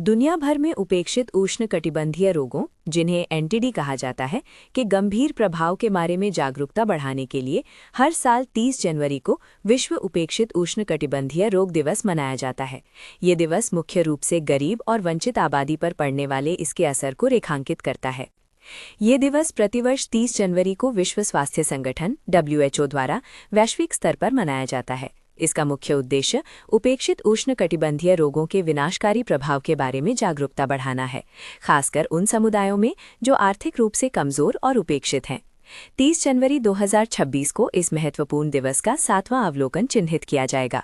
दुनिया भर में उपेक्षित उष्णकटिबंधीय रोगों, जिन्हें एनटीडी कहा जाता है, के गंभीर प्रभाव के बारे में जागरूकता बढ़ाने के लिए हर साल 30 जनवरी को विश्व उपेक्षित उष्णकटिबंधीय रोग दिवस मनाया जाता है। ये दिवस मुख्य रूप से गरीब और वंचित आबादी पर पड़ने वाले इसके असर को रेखांकित करता है। ये दिवस प्रतिवर्ष 30 जनवरी को विश्व स्वास्थ्य संगठन (WHO) द्वारा वैश्विक स्तर पर मनाया जाता है। इसका मुख्य उद्देश्य उपेक्षित उष्णकटिबंधीय रोगों के विनाशकारी प्रभाव के बारे में जागरूकता बढ़ाना है, खासकर उन समुदायों में जो आर्थिक रूप से कमजोर और उपेक्षित हैं। 30 जनवरी 2026 को इस महत्वपूर्ण दिवस का 7वां अवलोकन चिन्हित किया जाएगा।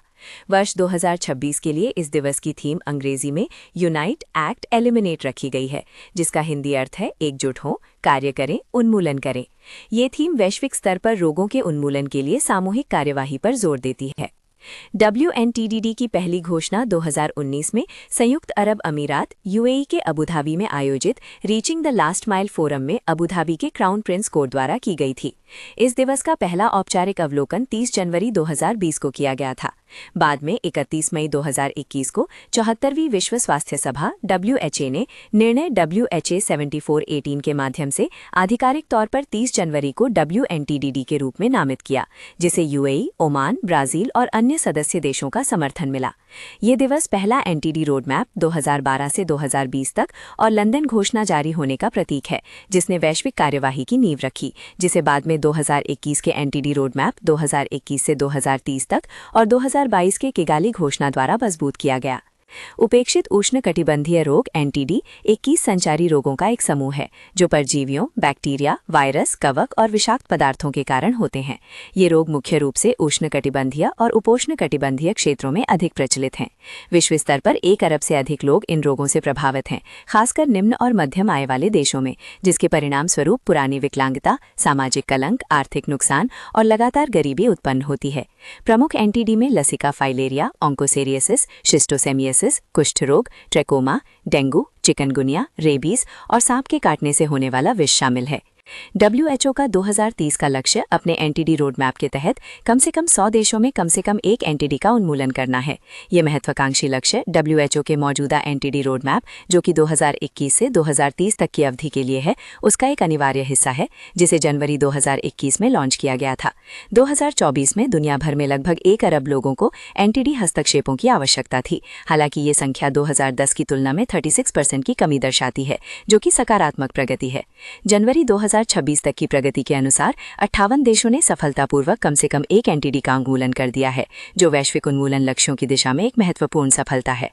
वर्ष 2026 के लिए इस दिवस की थीम अंग्रेजी में यूनाइट, एक्ट, एलिमिनेट रखी गई है, जिसका हिंदी अर्थ है एकजुट हों, कार्य करें, उन्मूलन करें। ये थीम वैश्विक स्तर पर रोगों के उन्मूलन के लिए सामूहिक कार्यवाही पर जोर देती है। WNTDD की पहली घोषणा 2019 में संयुक्त अरब अमीरात (UAE) के अबुधाबी में आयोजित reaching the last mile forum में अबुधाबी के क्राउन प्रिंस कोर्ट द्वारा की गई थी। इस दिवस का पहला औपचारिक अवलोकन 30 जनवरी 2020 को किया गया था। बाद में 31 मई 2021 को 74वीं विश्व स्वास्थ्य सभा (WHA) ने निर्णय WHA 7418 के माध्यम से आधिकारिक तौर पर 30 जनवरी को WNTDD के रूप में नामित किया, जिसे UAE, ओमान, ब्राजील और अन्य सदस्य देशों का समर्थन मिला। ये दिवस पहला एनटीडी रोड मैप 2012 से 2020 तक और लंदन घोषणा जारी होने का प्रतीक है, जिसने वैश्विक कार्यवाही की नींव रखी, जिसे बाद में 2021 के एनटीडी रोड मैप 2021 से 2030 तक और 2022 के किगाली घोषणा द्वारा मजबूत किया गया। उपेक्षित उष्णकटिबंधीय रोग (एनटीडी) 21 संचारी रोगों का एक समूह है जो परजीवियों, बैक्टीरिया, वायरस, कवक और विषाक्त पदार्थों के कारण होते हैं। ये रोग मुख्य रूप से उष्णकटिबंधीय और उपोष्णकटिबंधीय क्षेत्रों में अधिक प्रचलित हैं। विश्व स्तर पर 1 अरब से अधिक लोग इन रोगों से प्रभावित हैं, खासकर निम्न और मध्यम आय वाले देशों में, जिसके परिणाम स्वरूप पुरानी विकलांगता, सामाजिक कलंक, आर्थिक नुकसान और लगातार गरीबी उत्पन्न होती है। प्रमुख एनटीडी में लसिका फाइलेरिया, ऑन्कोसेरियसिस, शिस्टोसेमियासिस, कुष्ठ रोग, ट्रैकोमा, डेंगू, चिकनगुनिया, रेबीज और सांप के काटने से होने वाला विष शामिल है। WHO का 2030 का लक्ष्य अपने एनटीडी रोड मैप के तहत कम से कम 100 देशों में कम से कम एक एनटीडी का उन्मूलन करना है। ये महत्वाकांक्षी लक्ष्य WHO के मौजूदा एनटीडी रोड मैप, जो कि 2021 से 2030 तक की अवधि के लिए है, उसका एक अनिवार्य हिस्सा है, जिसे जनवरी 2021 में लॉन्च किया गया था। 2024 में दुनिया भर में लगभग 1 अरब लोगों को एनटीडी हस्तक्षेपों की आवश्यकता थी। हालांकि ये संख्या 2010 की तुलना में 36% की कमी दर्शाती है, जो कि सकारात्मक प्रगति है। जनवरी 2026 तक की प्रगति के अनुसार 58 देशों ने सफलतापूर्वक कम से कम एक एनटीडी का उन्मूलन कर दिया है, जो वैश्विक उन्मूलन लक्ष्यों की दिशा में एक महत्वपूर्ण सफलता है।